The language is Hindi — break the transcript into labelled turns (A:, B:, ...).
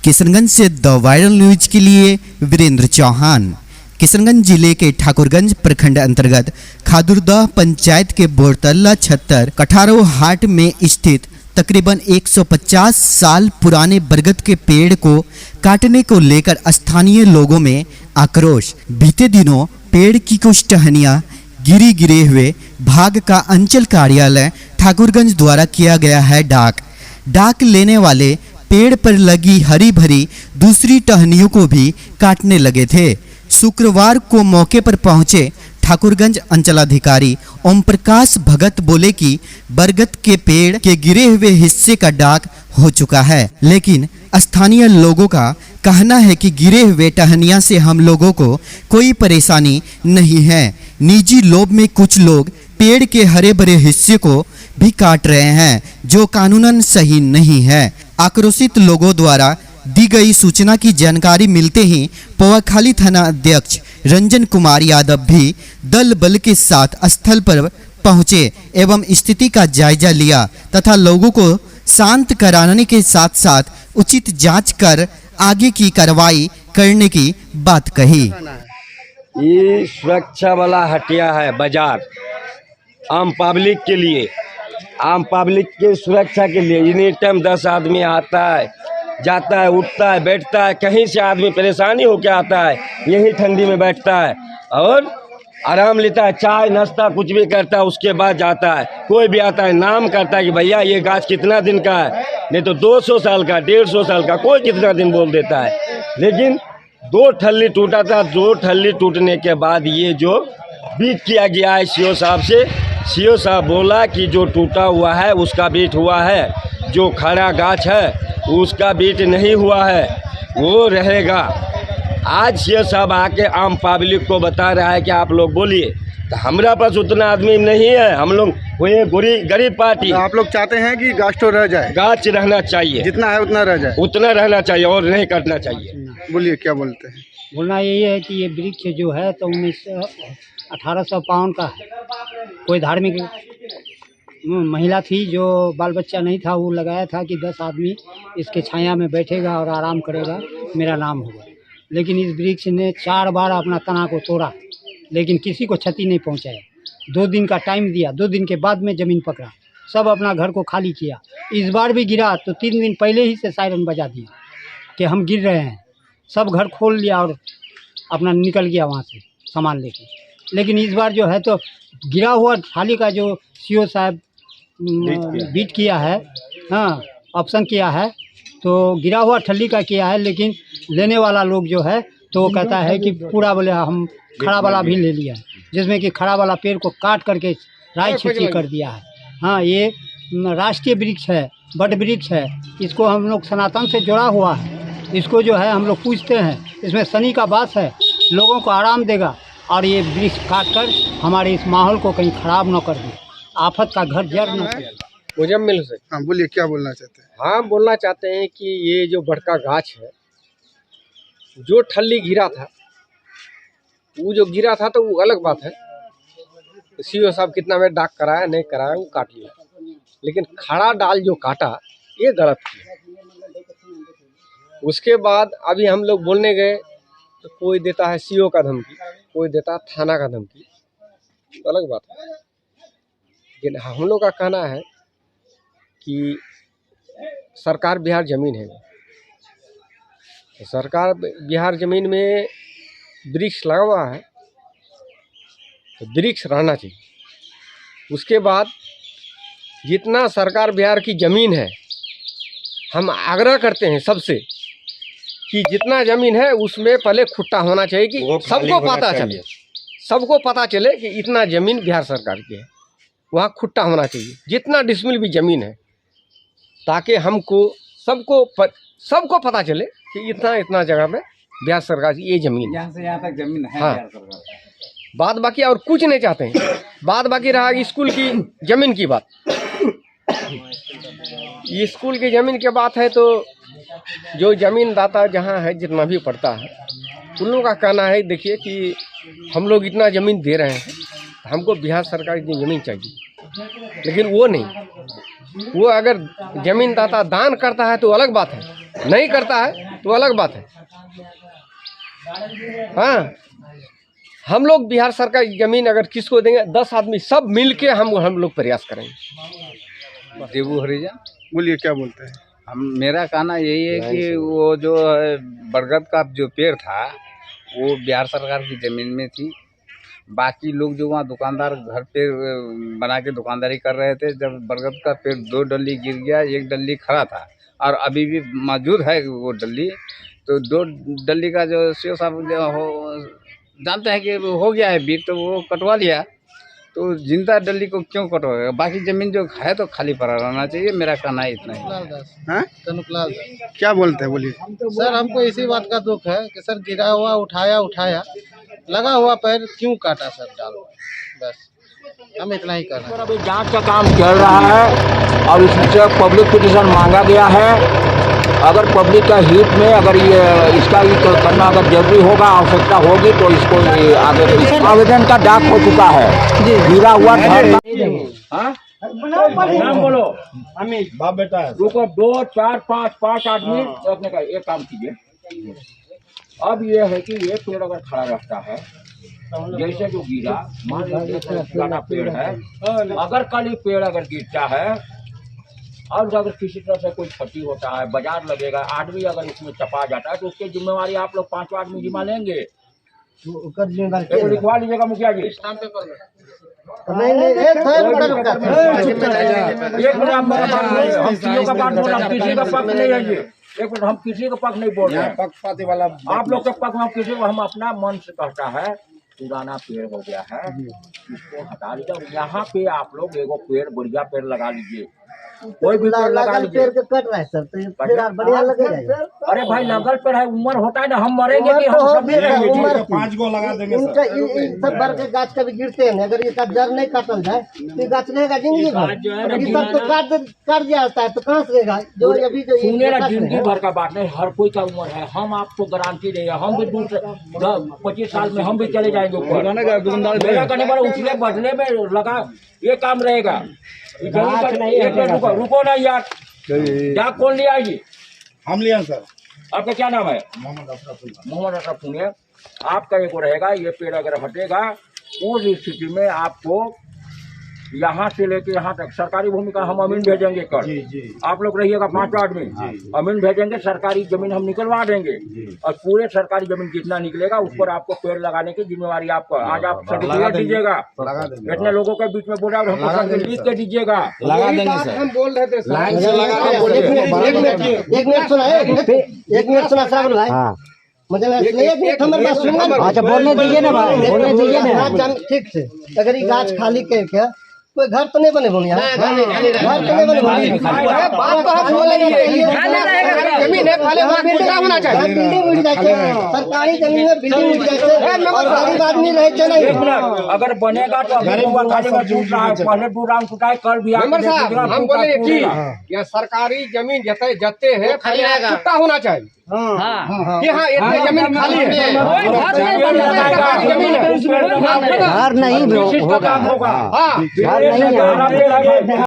A: किशनगंज से द वायरल न्यूज के लिए वीरेंद्र चौहान। किशनगंज जिले के ठाकुरगंज प्रखंड अंतर्गत खादुरदह पंचायत के बोरतल्ला 76 कठारो हाट में स्थित तकरीबन 150 साल पुराने बरगद के पेड़ को काटने को लेकर स्थानीय लोगों में आक्रोश। बीते दिनों पेड़ की कुछ टहनियां गिरे हुए भाग का अंचल कार्यालय ठाकुरगंज द्वारा किया गया है डाक लेने वाले पेड़ पर लगी हरी भरी दूसरी टहनियों को भी काटने लगे थे। शुक्रवार को मौके पर पहुंचे ठाकुरगंज अंचलाधिकारी ओम प्रकाश भगत बोले कि बरगद के पेड़ के गिरे हुए हिस्से का डाक हो चुका है, लेकिन स्थानीय लोगों का कहना है कि गिरे हुए टहनियां से हम लोगों को कोई परेशानी नहीं है। निजी लोभ में कुछ लोग पेड़ के हरे भरे हिस्से को भी काट रहे हैं, जो कानूनन सही नहीं है। आक्रोशित लोगों द्वारा दी गई सूचना की जानकारी मिलते ही पवाखाली थाना अध्यक्ष रंजन कुमार यादव भी दल बल के साथ स्थल पर पहुंचे एवं स्थिति का जायजा लिया तथा लोगों को शांत कराने के साथ साथ उचित जांच कर आगे की कार्रवाई करने की बात कही।
B: ये सुरक्षा वाला हटिया है बाजार, आम पब्लिक के लिए, आम पब्लिक के सुरक्षा के लिए। एनी टाइम 10 आदमी आता है, जाता है, उठता है, बैठता है। कहीं से आदमी परेशानी होकर आता है, यही ठंडी में बैठता है और आराम लेता है, चाय नाश्ता कुछ भी करता है, उसके बाद जाता है। कोई भी आता है नाम करता है कि भैया ये गाछ कितना दिन का है, नहीं तो 200 साल का, 150 साल का, कोई कितना दिन बोल देता है। लेकिन 2 ठल्ली टूटा था, 2 ठल्ली टूटने के बाद ये जो बीट किया गया है सीओ साहब से, सीओ साहब बोला कि जो टूटा हुआ है उसका बीट हुआ है, जो खड़ा गाछ है उसका बीट नहीं हुआ है, वो रहेगा। आज सीओ साहब आके आम पब्लिक को बता रहा है कि आप लोग बोलिए, तो हमारा पास उतना आदमी नहीं है, हम लोग वही गरीब पार्टी।
C: तो आप लोग चाहते हैं कि गाछ तो रह जाए? गाछ
B: रहना चाहिए,
C: जितना है उतना रह जाए,
B: उतना रहना चाहिए और नहीं काटना चाहिए।
C: बोलिए क्या बोलते हैं?
D: बोलना यही है कि ये वृक्ष जो है तो 1852 का है। कोई धार्मिक महिला थी जो बाल बच्चा नहीं था, वो लगाया था कि 10 आदमी इसके छाया में बैठेगा और आराम करेगा, मेरा नाम होगा। लेकिन इस वृक्ष ने 4 बार अपना तना को तोड़ा, लेकिन किसी को क्षति नहीं पहुंचाया। 2 दिन का टाइम दिया, 2 दिन के बाद में ज़मीन पकड़ा, सब अपना घर को खाली किया। इस बार भी गिरा तो 3 दिन पहले ही से सायरन बजा दिया कि हम गिर रहे हैं। सब घर खोल लिया और अपना निकल गया वहाँ से सामान लेके। लेकिन इस बार जो है तो गिरा हुआ थाली का जो सीओ साहब बीट किया है, हाँ ऑप्शन किया है, तो गिरा हुआ ठल्ली का किया है। लेकिन लेने वाला लोग जो है तो वो कहता है कि पूरा बोले हम खड़ा वाला भी ले लिया है, जिसमें कि खड़ा वाला पेड़ को काट करके राय छिटी कर दिया है। हाँ, ये राष्ट्रीय वृक्ष है, बड़ वृक्ष है, इसको हम लोग सनातन से जुड़ा हुआ है। इसको जो है हम लोग पूछते हैं, इसमें शनि का वास है, लोगों को आराम देगा और ये वृक्ष काट कर हमारे इस माहौल को कहीं खराब न कर दे, आफत का घर जड़ न करे।
C: मुजम्मिल से। हाँ बोलिए क्या बोलना चाहते हैं?
E: हाँ, बोलना चाहते हैं कि ये जो बड़का गाछ है, जो ठल्ली गिरा था, वो जो गिरा था तो वो अलग बात है। सीओ साहब कितना में डाक कराया नहीं कराया वो काट लिया, लेकिन खड़ा डाल जो काटा ये गलत किया। उसके बाद अभी हम लोग बोलने गए तो कोई देता है सीओ का धमकी, कोई देता है थाना का धमकी, तो अलग बात है। लेकिन हम लोग का कहना है कि सरकार बिहार ज़मीन है, तो सरकार बिहार ज़मीन में वृक्ष लगा हुआ है तो वृक्ष रहना चाहिए। उसके बाद जितना सरकार बिहार की ज़मीन है, हम आग्रह करते हैं सबसे कि जितना ज़मीन है उसमें पहले खुट्टा होना चाहिए कि सबको पता चले, सबको पता चले कि इतना ज़मीन बिहार सरकार की है, वहाँ खुट्टा होना चाहिए, जितना डिसमिल भी ज़मीन है, ताकि हमको सबको पता चले कि इतना जगह में बिहार सरकार की ये ज़मीन,
F: यहाँ से यहाँ तक ज़मीन है।
E: हाँ, बात बाकी और कुछ नहीं चाहते हैं। बात बाकी रहा स्कूल की ज़मीन की बात। ये स्कूल की ज़मीन की बात है तो जो ज़मीन दाता जहाँ है, जितना भी पड़ता है, उन लोगों का कहना है देखिए कि हम लोग इतना ज़मीन दे रहे हैं, हमको बिहार सरकार की ज़मीन चाहिए। लेकिन वो नहीं, वो अगर ज़मीन दाता दान करता है तो अलग बात है, नहीं करता है तो अलग बात है। हाँ, हम लोग बिहार सरकार की जमीन अगर किसको देंगे, 10 आदमी सब मिल के हम लोग प्रयास करेंगे।
F: देबू हरिजन।
C: बोलिए क्या बोलते हैं?
F: मेरा कहना यही है कि वो जो है बरगद का जो पेड़ था वो बिहार सरकार की ज़मीन में थी। बाकी लोग जो वहाँ दुकानदार घर पे बना के दुकानदारी कर रहे थे, जब बरगद का पेड़ 2 डल्ली गिर गया, 1 डल्ली खड़ा था और अभी भी मौजूद है वो डल्ली, तो 2 डल्ली का जो सीओ साहब जो हो जानते हैं कि हो गया है बीट, तो वो कटवा लिया। तो जिंदा डल्ली को क्यों कटवाएगा? बाकी ज़मीन जो है तो खाली पड़ा रहना चाहिए। मेरा कहना है इतना ही।
C: हाँ?
D: तनुकलाल
C: क्या बोलते हैं? बोलिए।
D: सर, हमको इसी बात का दुख है कि सर गिरा हुआ उठाया लगा हुआ पैर क्यों काटा सर डाल, बस हम इतना ही कर रहे हैं।
G: अभी जांच का काम चल रहा है और इससे पब्लिक पिटीशन मांगा गया है। अगर पब्लिक का हित में अगर ये इसका ही करना अगर जरूरी होगा, आवश्यकता होगी तो इसको ये आगे आवेदन का डाक हो चुका है। गिरा हुआ घर नाम बोलो बाप बेटा रुको 2 4 5 आदमी रखने का एक काम कीजिए। अब ये है कि ये पेड़ अगर खड़ा रहता है, जैसे जो गिरा, मान लीजिए पुराना पेड़ है, अगर कल ये पेड़ अगर गिरता है और अगर किसी तरह से कोई क्षति होता है, बाजार लगेगा, आदमी अगर इसमें चपा जाता है तो उसकी जिम्मेवारी आप लोग 5 आदमी जिम्मा लेंगे। लिखवा लीजिएगा मुखिया जी। हम किसी का बात बोल रहे हैं, किसी का पक्ष नहीं है ये। एक मिनट, हम किसी का पक्ष नहीं बोल रहे हैं, पक्षपाती वाला आप लोग के पक्ष में। हम किसी को, हम अपना मन से कहता है पुराना पेड़ हो गया है, इसको हटा लीजिए। यहाँ पे आप लोग एगो पेड़, बढ़िया पेड़ लगा लीजिए, कोई भी पेड़ लगा लीजिए।
H: कट रहा है सर, तो पेड़ बढ़िया लगेगा।
G: अरे भाई, लगल पेड़ है, उम्र होता है ना, हम मरेंगे कि हम सब
H: उम्र
G: 5 गो लगा देंगे।
H: उनका सब भर के गाछ कभी गिरते हैं, अगर ये जड़ नहीं काटल जाए तो गाछ रहेगा जिंदगी भर। ये सब तो काट दिया जाता है, तो कहाँ से रहेगा? जो अभी जो
G: सुनिए ना, जिंदगी भर का बात नहीं, हर कोई का उम्र है। हम आपको गारंटी देंगे, हम भी 25 साल में हम भी चले जाएंगे ऊपर। मेरा कहने पर उछले बदले में लगा ये काम रहेगा। रुको ना यार, क्या कौन लिया ये?
I: हम लिया सर।
G: आपका क्या नाम है? मोहम्मद अशरफ पुनिया। आपका एक रहेगा, ये पेड़ अगर हटेगा उस स्थिति में आपको यहाँ से लेके यहाँ तक सरकारी भूमि का हम अमीन भेजेंगे कर। आप लोग रहिएगा 5 आदमी, अमीन भेजेंगे, सरकारी जमीन हम निकलवा देंगे और पूरे सरकारी जमीन जितना निकलेगा उस पर आपको पेड़ लगाने की जिम्मेवारी आपको। आज आप सर्टिफिकेट दीजिएगा, इतने लोगों के बीच में बोल रहा है, हमको सर्टिफिकेट लिख के दीजिएगा।
E: लगा देंगे सर, हम बोल रहे थे।
H: एक मिनट सुना साहब भाई, अच्छा बोलने दीजिए ना भाई, बोलने दीजिए ना ठीक से। अगर ये गाछ खाली करके कोई घर तो नहीं बने बोलिए, घर तो नहीं बने बोलिए,
E: जमीन है खाली होना चाहिए,
H: बिल्डिंग उड़ जाए, सरकारी जमीन में बिल्डिंग उड़ जाए और गरीब आदमी रहे नहीं।
G: अगर बनेगा तो पहले 2 राउंड टूटा, कल भी
E: हम बोले कि यह सरकारी जमीन जते है छुट्टा होना चाहिए। हाँ, इतने जमीन खाली है,
H: घर नहीं होगा।
G: हाँ,